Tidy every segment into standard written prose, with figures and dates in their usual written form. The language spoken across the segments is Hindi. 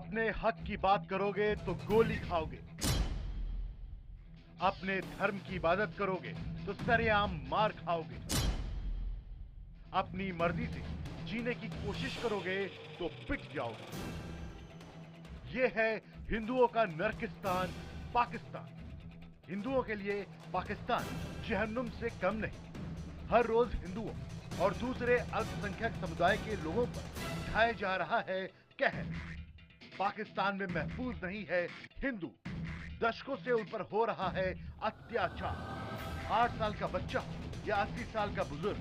अपने हक की बात करोगे तो गोली खाओगे, अपने धर्म की इबादत करोगे तो सरेआम मार खाओगे, अपनी मर्जी से जीने की कोशिश करोगे तो पिट जाओगे। यह है हिंदुओं का नरकिस्तान पाकिस्तान। हिंदुओं के लिए पाकिस्तान जहन्नुम से कम नहीं। हर रोज हिंदुओं और दूसरे अल्पसंख्यक समुदाय के लोगों पर ढाया जा रहा है कहर। पाकिस्तान में महफूज नहीं है हिंदू। दशकों से उन पर हो रहा है अत्याचार। 8 साल का बच्चा या 80 साल का बुजुर्ग,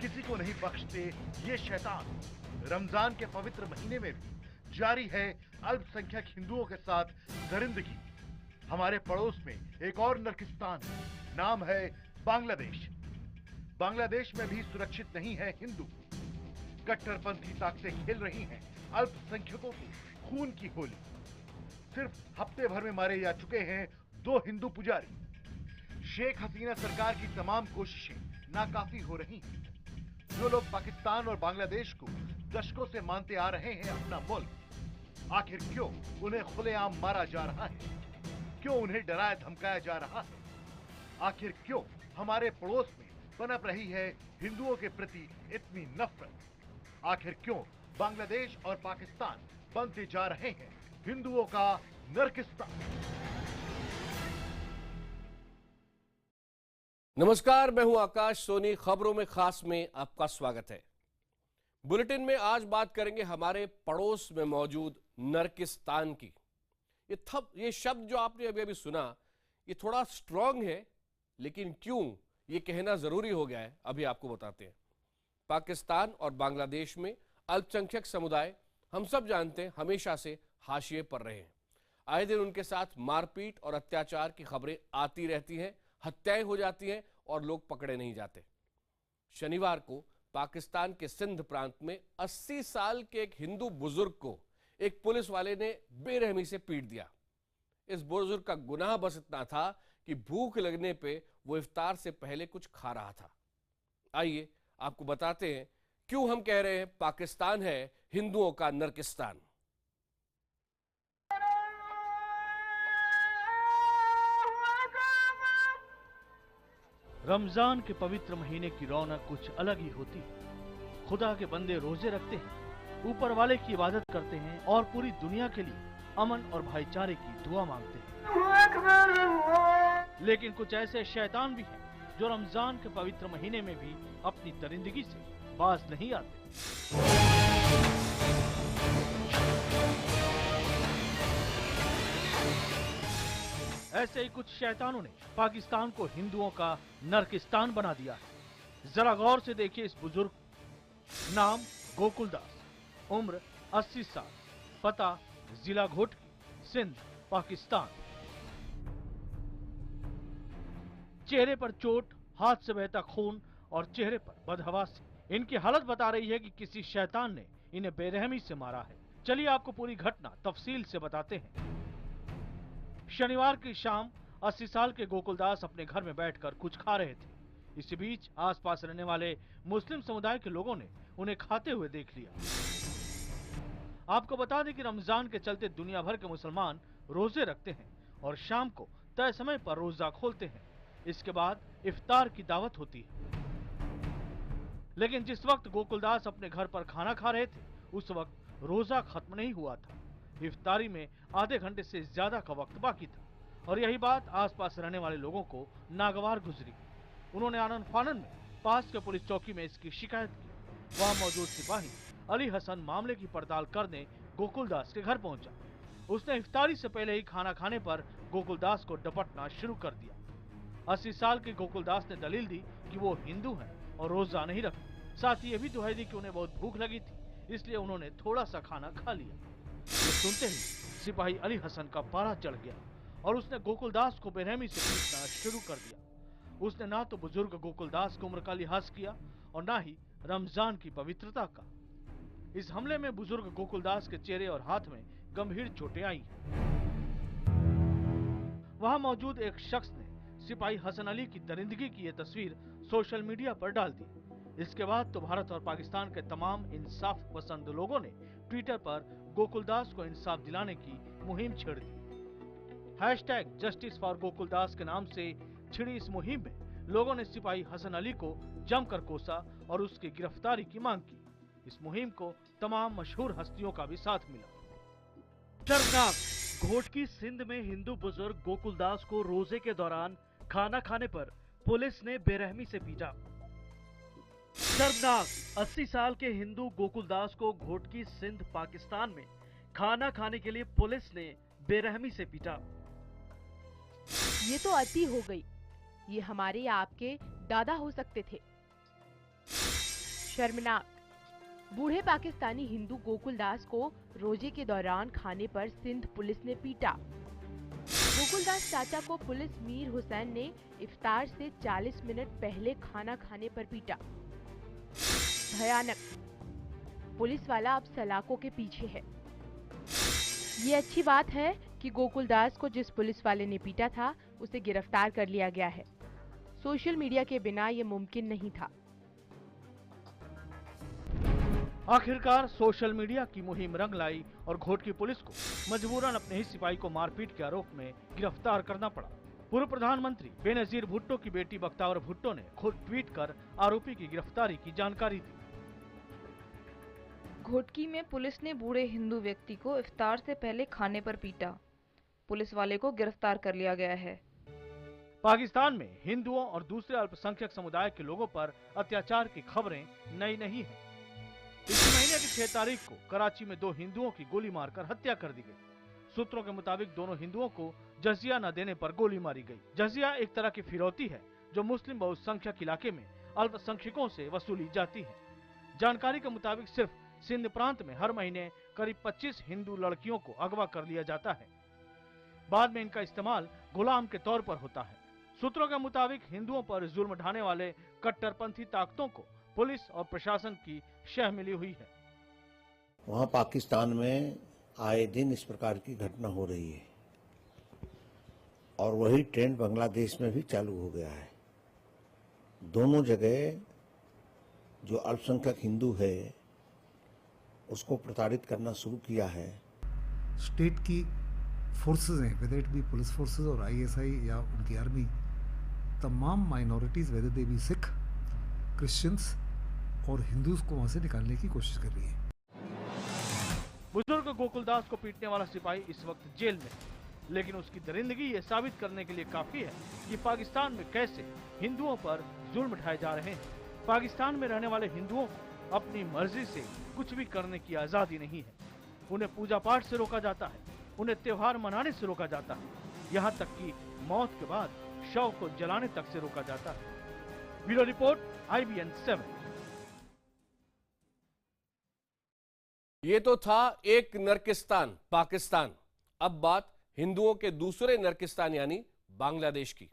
किसी को नहीं बख्शते ये शैतान। रमजान के पवित्र महीने में भी जारी है अल्पसंख्यक हिंदुओं के साथ दरिंदगी। हमारे पड़ोस में एक और नरकिस्तान है, नाम है बांग्लादेश। बांग्लादेश में भी सुरक्षित नहीं है हिंदू। कट्टरपंथी ताकतें खेल रही हैं अल्पसंख्यकों के खून की होली। सिर्फ हफ्ते भर में मारे जा चुके हैं 2 हिंदू पुजारी। शेख हसीना सरकार की तमाम कोशिशें नाकाफी हो रही हैं। जो लोग पाकिस्तान और बांग्लादेश को दशकों से मानते आ रहे हैं अपना मुल्क, आखिर क्यों उन्हें खुलेआम मारा जा रहा है? क्यों उन्हें डराया धमकाया जा रहा है? आखिर क्यों हमारे पड़ोस में पनप रही है हिंदुओं के प्रति इतनी नफरत? आखिर क्यों बांग्लादेश और पाकिस्तान बनते जा रहे हैं हिंदुओं का नरकिस्तान? नमस्कार, मैं हूं आकाश सोनी। खबरों में खास में आपका स्वागत है। बुलेटिन में आज बात करेंगे हमारे पड़ोस में मौजूद नरकिस्तान की। ये शब्द जो आपने अभी अभी सुना, ये थोड़ा स्ट्रांग है, लेकिन क्यों ये कहना जरूरी हो गया है, अभी आपको बताते हैं। पाकिस्तान और बांग्लादेश में अल्पसंख्यक समुदाय, हम सब जानते हैं, हमेशा से हाशिए पर रहे हैं। आए दिन उनके साथ मारपीट और अत्याचार की खबरें आती रहती हैं, हत्याएं हो जाती हैं और लोग पकड़े नहीं जाते। शनिवार को पाकिस्तान के सिंध प्रांत में 80 साल के एक हिंदू बुजुर्ग को एक पुलिस वाले ने बेरहमी से पीट दिया। इस बुजुर्ग का गुनाह बस इतना था कि भूख लगने पे वो इफ्तार से पहले कुछ खा रहा था। आइए आपको बताते हैं क्यों हम कह रहे हैं पाकिस्तान है हिंदुओं का नरकिस्तान। रमजान के पवित्र महीने की रौनक कुछ अलग ही होती है। खुदा के बंदे रोजे रखते हैं, ऊपर वाले की इबादत करते हैं और पूरी दुनिया के लिए अमन और भाईचारे की दुआ मांगते हैं। लेकिन कुछ ऐसे शैतान भी हैं जो रमजान के पवित्र महीने में भी अपनी दरिंदगी से बाज नहीं आते। ऐसे ही कुछ शैतानों ने पाकिस्तान को हिंदुओं का नरकिस्तान बना दिया है। जरा गौर से देखिए इस बुजुर्ग। नाम गोकुलदास, उम्र 80 साल, पता जिला घोटकी, सिंध, पाकिस्तान। चेहरे पर चोट, हाथ से बहता खून और चेहरे पर बदहवासी। इनकी हालत बता रही है कि किसी शैतान ने इन्हें बेरहमी से मारा है। चलिए आपको पूरी घटना तफसील से बताते हैं। शनिवार की शाम 80 साल के गोकुलदास अपने घर में बैठकर कुछ खा रहे थे। इसी बीच आसपास रहने वाले मुस्लिम समुदाय के लोगों ने उन्हें खाते हुए देख लिया। आपको बता दें कि रमजान के चलते दुनिया भर के मुसलमान रोजे रखते हैं और शाम को तय समय पर रोजा खोलते हैं। इसके बाद इफ्तार की दावत होती है। लेकिन जिस वक्त गोकुलदास अपने घर पर खाना खा रहे थे, उस वक्त रोजा खत्म नहीं हुआ था। इफ्तारी में आधे घंटे से ज्यादा का वक्त बाकी था और यही बात आसपास रहने वाले लोगों को नागवार गुजरी। उन्होंने आनन फानन में पास के पुलिस चौकी में इसकी शिकायत की। वहां मौजूद सिपाही अली हसन मामले की पड़ताल करने गोकुलदास के घर पहुंचा। उसने इफ्तारी से पहले ही खाना खाने पर गोकुलदास को डपटना शुरू कर दिया। 80 साल के गोकुलदास ने दलील दी कि वो हिंदू हैं और रोजा नहीं रखते। साथ ही ये भी दुहाई दी कि उन्हें बहुत भूख लगी थी, इसलिए उन्होंने थोड़ा सा खाना खा लिया। ये सुनते ही सिपाही अली हसन का पारा चढ़ गया और उसने गोकुलदास को बेरहमी से पीटना शुरू कर दिया। उसने ना तो बुजुर्ग गोकुलदास की उम्र का लिहाज किया और ना ही रमजान की पवित्रता का। इस हमले में बुजुर्ग गोकुलदास के चेहरे और हाथ में गंभीर चोटें आई। वहां मौजूद एक शख्स ने सिपाही हसन अली की दरिंदगी की यह तस्वीर सोशल मीडिया पर डाल दी। इसके बाद तो भारत और पाकिस्तान के तमाम इंसाफ पसंद लोगों ने ट्विटर पर गोकुलदास को इंसाफ दिलाने की मुहिम छेड़ दी। #Justice for गोकुलदास के नाम से छिड़ी इस मुहिम में लोगों ने सिपाही हसन अली को जमकर कोसा और उसकी गिरफ्तारी की मांग की। इस मुहिम को तमाम मशहूर हस्तियों का भी साथ मिला। शर्मनाक, घोटकी सिंध में हिंदू बुजुर्ग गोकुलदास को रोजे के दौरान खाना खाने पर पुलिस ने बेरहमी से पीटा। शर्मनाक, 80 साल के हिंदू गोकुलदास को घोटकी सिंध पाकिस्तान में खाना खाने के लिए पुलिस ने बेरहमी से पीटा। ये तो अति हो गई। ये हमारे आपके दादा हो सकते थे। शर्मनाक, बूढ़े पाकिस्तानी हिंदू गोकुलदास को रोजे के दौरान खाने पर सिंध पुलिस ने पीटा। गोकुलदास चाचा को पुलिस मीर हुसैन ने इफ्तार से 40 मिनट पहले खाना खाने पर पीटा। भयानक, पुलिस वाला अब सलाखों के पीछे है। ये अच्छी बात है कि गोकुलदास को जिस पुलिस वाले ने पीटा था उसे गिरफ्तार कर लिया गया है। सोशल मीडिया के बिना ये मुमकिन नहीं था। आखिरकार सोशल मीडिया की मुहिम रंग लाई और घोटकी पुलिस को मजबूरन अपने ही सिपाही को मारपीट के आरोप में गिरफ्तार करना पड़ा। पूर्व प्रधानमंत्री बेनजीर भुट्टो की बेटी बख्तावर भुट्टो ने खुद ट्वीट कर आरोपी की गिरफ्तारी की जानकारी दी। घोटकी में पुलिस ने बूढ़े हिंदू व्यक्ति को इफ्तार से पहले खाने पर पीटा। पुलिस वाले को गिरफ्तार कर लिया गया है। पाकिस्तान में हिंदुओं और दूसरे अल्पसंख्यक समुदाय के लोगों पर अत्याचार की खबरें नई नहीं है। इसी महीने की 6 तारीख को कराची में 2 हिंदुओं की गोली मारकर हत्या कर दी गई। सूत्रों के मुताबिक दोनों हिंदुओं को जजिया न देने पर गोली मारी गई। जजिया एक तरह की फिरौती है जो मुस्लिम बहुसंख्यक इलाके में अल्पसंख्यकों से वसूली जाती है। जानकारी के मुताबिक सिर्फ सिंध प्रांत में हर महीने करीब 25 हिंदू लड़कियों को अगवा कर लिया जाता है। बाद में इनका इस्तेमाल गुलाम के तौर पर होता है। सूत्रों के मुताबिक हिंदुओं पर जुल्म ढाने वाले कट्टरपंथी ताकतों को पुलिस और प्रशासन की शह मिली हुई है। वहाँ पाकिस्तान में आए दिन इस प्रकार की घटना हो रही है और वही ट्रेंड बांग्लादेश में भी चालू हो गया है। दोनों जगह जो अल्पसंख्यक हिंदू है उसको प्रताड़ित करना शुरू किया है। स्टेट की फोर्सेस हैं, whether it be police forces और आईएसआई या उनकी आर्मी, तमाम minorities whether they B Sikh, Christians और हिंदूज को वहां से निकालने की कोशिश कर रही है। बुजुर्ग गोकुलदास को पीटने वाला सिपाही इस वक्त जेल में है, लेकिन उसकी दरिंदगी ये साबित करने के लिए काफी है कि पाकिस्तान में कैसे हिंदुओं पर जुल्म ढाए जा रहे हैं। पाकिस्तान में रहने वाले हिंदुओं को अपनी मर्जी से कुछ भी करने की आजादी नहीं है। उन्हें पूजा पाठ से रोका जाता है, उन्हें त्योहार मनाने से रोका जाता है, यहाँ तक कि मौत के बाद शव को जलाने तक से रोका जाता है। Bureau report, IBN 7। ये तो था एक नर्किस्तान पाकिस्तान। अब बात हिंदुओं के दूसरे नर्किस्तान यानी बांग्लादेश की।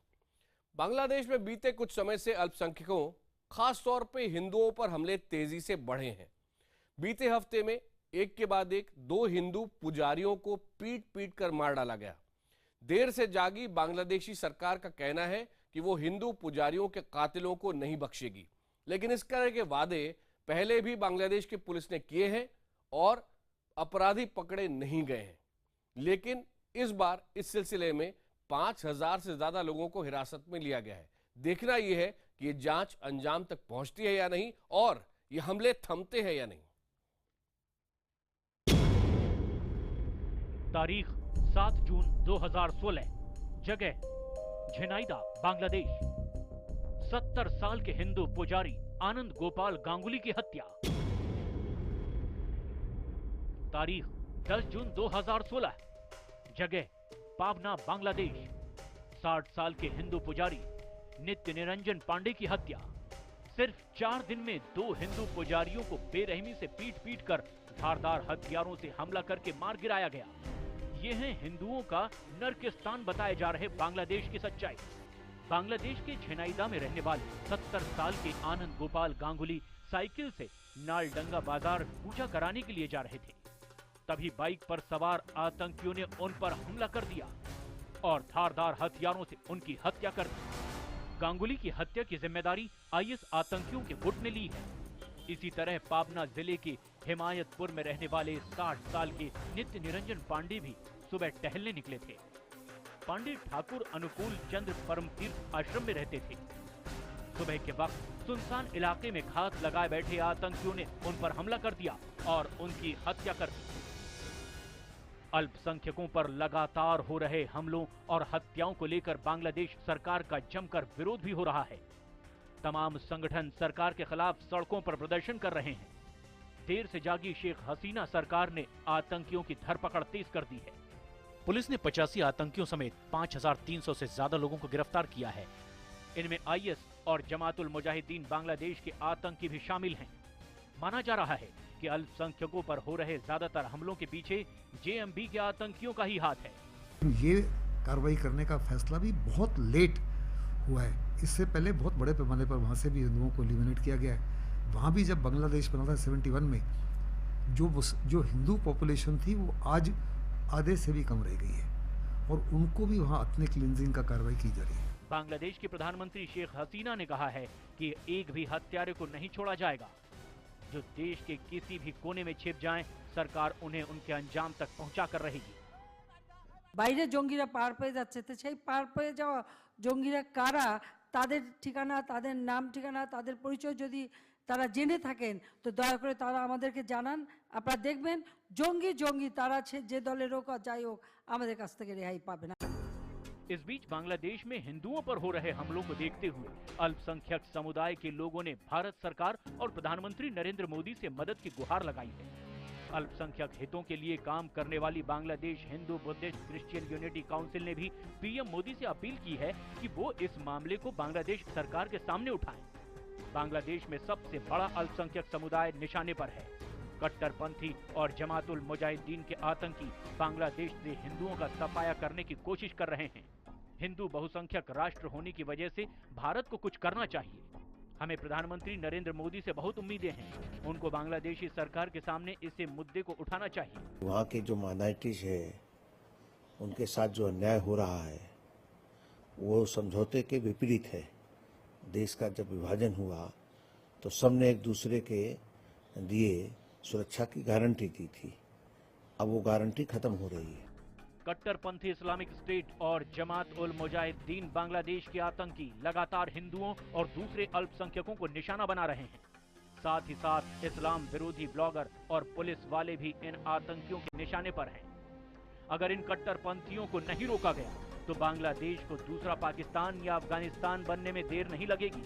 बांग्लादेश में बीते कुछ समय से अल्पसंख्यकों, खास तौर पे हिंदुओं पर हमले तेजी से बढ़े हैं। बीते हफ्ते में एक के बाद एक 2 हिंदू पुजारियों को पीट पीट कर मार डाला गया। देर से जागी बांग्लादेशी सरकार का कहना है कि वो हिंदू पुजारियों के कातिलों को नहीं बख्शेगी, लेकिन इस तरह के वादे पहले भी बांग्लादेश की पुलिस ने किए हैं और अपराधी पकड़े नहीं गए हैं। लेकिन इस बार इस सिलसिले में 5000 से ज्यादा लोगों को हिरासत में लिया गया है। देखना यह है कि ये जांच अंजाम तक पहुंचती है या नहीं और ये हमले थमते हैं या नहीं। तारीख 7 जून 2016, जगह झेनाइदा, बांग्लादेश। 70 साल के हिंदू पुजारी आनंद गोपाल गांगुली की हत्या। तारीख 10 जून 2016, जगह पाबना, बांग्लादेश। 60 साल के हिंदू पुजारी नित्य निरंजन पांडे की हत्या। सिर्फ 4 दिन में 2 हिंदू पुजारियों को बेरहमी से पीट पीट कर धारदार हथियारों से हमला करके मार गिराया गया। ये है हिंदुओं का नर्किस्तान बताए जा रहे बांग्लादेश की सच्चाई। बांग्लादेश के झेनाइदा में रहने वाले 70 साल के आनंद गोपाल गांगुली साइकिल से नालडंगा बाजार पूजा कराने के लिए जा रहे थे। तभी बाइक पर सवार आतंकियों ने उन पर हमला कर दिया और धारदार हथियारों से उनकी हत्या कर दी। गांगुली की हत्या की जिम्मेदारी आईएस आतंकियों के गुट ने ली है। इसी तरह पाबना जिले के हिमायतपुर में रहने वाले 60 साल के नित्य निरंजन पांडे भी सुबह टहलने निकले थे। पांडे ठाकुर अनुकूल चंद्र परम तीर्थ आश्रम में रहते थे। सुबह के वक्त सुनसान इलाके में घात लगाए बैठे आतंकियों ने उन पर हमला कर दिया और उनकी हत्या कर दी। अल्पसंख्यकों पर लगातार हो रहे हमलों और हत्याओं को लेकर बांग्लादेश सरकार का जमकर विरोध भी हो रहा है। तमाम संगठन सरकार के खिलाफ सड़कों पर प्रदर्शन कर रहे हैं। देर से जागी शेख हसीना सरकार ने आतंकियों की धरपकड़ तेज कर दी है। पुलिस ने 85 आतंकियों समेत 5300 से ज्यादा लोगों को गिरफ्तार किया है। इनमें आईएस और जमातुल मुजाहिदीन बांग्लादेश के आतंकी भी शामिल हैं। माना जा रहा है कि अल्पसंख्यकों पर हो रहे ज्यादातर हमलों के पीछे जेएमबी के आतंकियों का ही हाथ है। ये कार्रवाई करने का फैसला भी बहुत लेट हुआ है। इससे पहले बहुत बड़े पैमाने पर वहाँ से भी हिंदुओं को एलिमिनेट किया गया है। वहाँ भी जब बांग्लादेश बना था 71 में जो हिंदू पॉपुलेशन थी वो आज आधे से भी कम रह गई है और उनको भी वहाँ अपने क्लींजिंग का कार्रवाई की जा रही है। बांग्लादेश के प्रधानमंत्री शेख हसीना ने कहा है कि एक भी हत्यारे को नहीं छोड़ा जाएगा। जो देश के किसी भी कोने में छिप जाएं, सरकार उन्हें उनके अंजाम तक पहुंचा कर रहेगी। বাইরে জঙ্গিরা পার পেয়ে যাচ্ছে, তো সেই পার পেয়ে যাওয়া জঙ্গিরা কারা, তাদের ঠিকানা, তাদের নাম ঠিকানা, তাদের পরিচয় যদি তারা জেনে থাকেন তো দয়া করে তারা আমাদেরকে জানান। আপনারা দেখবেন জঙ্গি তারা যে দলের হোক যাই হোক আমাদের কাছ থেকে রেহাই পাবে না। इस बीच बांग्लादेश में हिंदुओं पर हो रहे हमलों को देखते हुए अल्पसंख्यक समुदाय के लोगों ने भारत सरकार और प्रधानमंत्री नरेंद्र मोदी से मदद की गुहार लगाई है। अल्पसंख्यक हितों के लिए काम करने वाली Bangladesh Hindu Buddhist Christian unity council ने भी पीएम मोदी से अपील की है कि वो इस मामले को बांग्लादेश सरकार के सामने उठाएं। बांग्लादेश में सबसे बड़ा अल्पसंख्यक समुदाय निशाने पर है। कट्टरपंथी और जमातुल मुजाहिदीन के आतंकी बांग्लादेश से हिंदुओं का सफाया करने की कोशिश कर रहे हैं। हिंदू बहुसंख्यक राष्ट्र होने की वजह से भारत को कुछ करना चाहिए। हमें प्रधानमंत्री नरेंद्र मोदी से बहुत उम्मीदें हैं। उनको बांग्लादेशी सरकार के सामने इस मुद्दे को उठाना चाहिए। वहाँ के जो माइनॉरिटीज है उनके साथ जो अन्याय हो रहा है वो समझौते के विपरीत है। देश का जब विभाजन हुआ तो सबने एक दूसरे के दिए सुरक्षा की गारंटी दी थी। अब वो गारंटी खत्म हो रही है। कट्टरपंथी इस्लामिक स्टेट और जमात उल मुजाहिदीन बांग्लादेश के आतंकी लगातार हिंदुओं और दूसरे अल्पसंख्यकों को निशाना बना रहे हैं। साथ ही साथ इस्लाम विरोधी ब्लॉगर और पुलिस वाले भी इन आतंकियों के निशाने पर हैं। अगर इन कट्टरपंथियों को नहीं रोका गया तो बांग्लादेश को दूसरा पाकिस्तान या अफगानिस्तान बनने में देर नहीं लगेगी।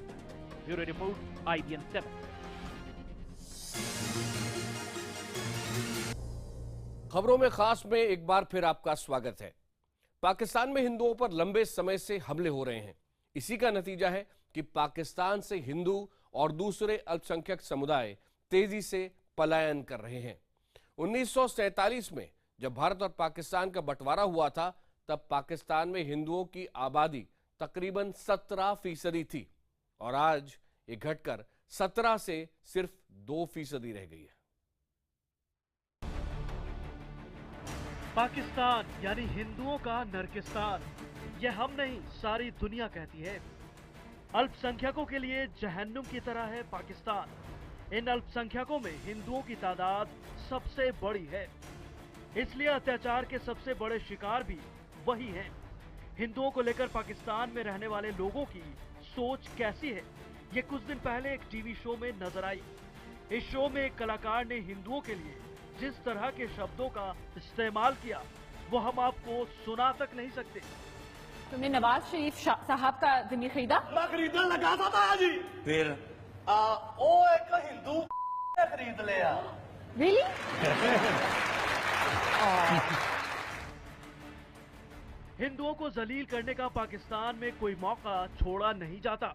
Bureau report, IBN 7। खबरों में खास में एक बार फिर आपका स्वागत है। पाकिस्तान में हिंदुओं पर लंबे समय से हमले हो रहे हैं। इसी का नतीजा है कि पाकिस्तान से हिंदू और दूसरे अल्पसंख्यक समुदाय तेजी से पलायन कर रहे हैं। 1947 में जब भारत और पाकिस्तान का बंटवारा हुआ था तब पाकिस्तान में हिंदुओं की आबादी तकरीबन 17% थी और आज ये घटकर 17 से सिर्फ 2% रह गई है। पाकिस्तान यानी हिंदुओं का नरकिस्तान, यह हम नहीं सारी दुनिया कहती है। अल्पसंख्यकों के लिए जहन्नुम की तरह है पाकिस्तान। इन अल्पसंख्यकों में हिंदुओं की तादाद सबसे बड़ी है, इसलिए अत्याचार के सबसे बड़े शिकार भी वही हैं। हिंदुओं को लेकर पाकिस्तान में रहने वाले लोगों की सोच कैसी है, ये कुछ दिन पहले एक टीवी शो में नजर आई। इस शो में एक कलाकार ने हिंदुओं के लिए जिस तरह के शब्दों का इस्तेमाल किया वो हम आपको सुना तक नहीं सकते। तुमने नवाज शरीफ साहब का जमीन खरीदा? मैं खरीदने लगा था जी, फिर ओ एक हिंदू खरीद लिया। Really? हिंदुओं को जलील करने का पाकिस्तान में कोई मौका छोड़ा नहीं जाता।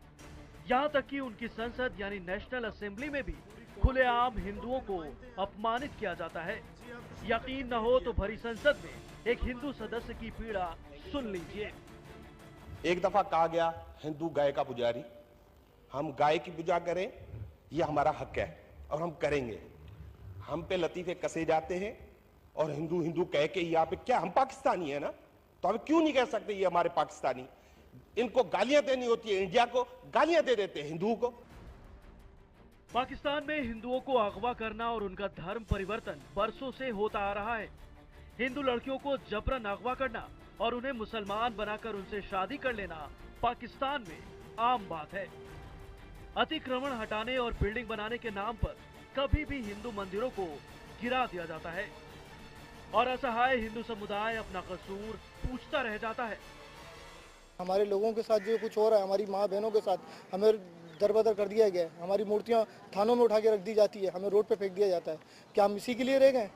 यहाँ तक कि उनकी संसद यानी नेशनल असेंबली में भी खुलेआम हिंदुओं को अपमानित किया जाता है। यकीन न हो तो भरी संसद में एक हिंदू सदस्य की पीड़ा सुन लीजिए। एक दफा कहा गया हिंदू गाय का पुजारी, हम गाय की पूजा करें यह हमारा हक है और हम करेंगे। हम पे लतीफे कसे जाते हैं और हिंदू हिंदू कह के यहाँ पे क्या हम पाकिस्तानी है ना, तो हम क्यों नहीं कह सकते ये हमारे पाकिस्तानी। इनको गालियां देनी होती है, इंडिया को गालियां दे देते हैं हिंदुओं को। पाकिस्तान में हिंदुओं को अगवा करना और उनका धर्म परिवर्तन बरसों से होता आ रहा है। हिंदू लड़कियों को जबरन अगवा करना और उन्हें मुसलमान बनाकर उनसे शादी कर लेना पाकिस्तान में आम बात है। अतिक्रमण हटाने और बिल्डिंग बनाने के नाम पर कभी भी हिंदू मंदिरों को गिरा दिया जाता है और असहाय हिंदू समुदाय अपना कसूर पूछता रह जाता है। हमारे लोगों के साथ जो कुछ हो रहा है, हमारी माँ बहनों के साथ, हमें दरबदर कर दिया गया है। हमारी मूर्तियां थानों में उठा के रख दी जाती है, हमें रोड पे फेंक दिया जाता है। क्या हम इसी के लिए रह गए?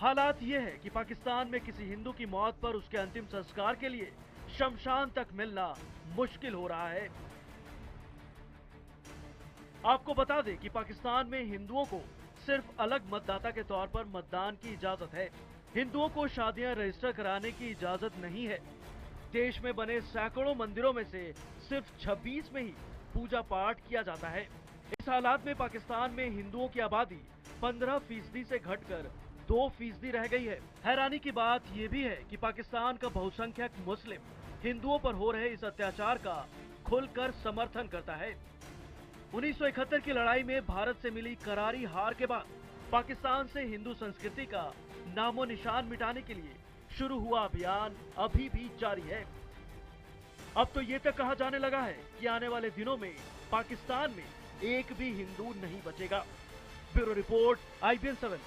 हालात ये है कि पाकिस्तान में किसी हिंदू की मौत पर उसके अंतिम संस्कार के लिए शमशान तक मिलना मुश्किल हो रहा है। आपको बता दें कि पाकिस्तान में हिंदुओं को सिर्फ अलग मतदाता के तौर पर मतदान की इजाजत है। हिंदुओं को शादियां रजिस्टर कराने की इजाजत नहीं है। देश में बने सैकड़ों मंदिरों में से सिर्फ 26 में ही पूजा पाठ किया जाता है। इस हालात में पाकिस्तान में हिंदुओं की आबादी 15% से घटकर 2% रह गई है। हैरानी की बात यह भी है कि पाकिस्तान का बहुसंख्यक मुस्लिम हिंदुओं पर हो रहे इस अत्याचार का खुलकर समर्थन करता है। 1971 की लड़ाई में भारत से मिली करारी हार के बाद पाकिस्तान से हिंदू संस्कृति का नामो निशान मिटाने के लिए शुरू हुआ अभियान अभी भी जारी है। अब तो ये तक कहा जाने लगा है कि आने वाले दिनों में पाकिस्तान में एक भी हिंदू नहीं बचेगा। Bureau report, IBN 7।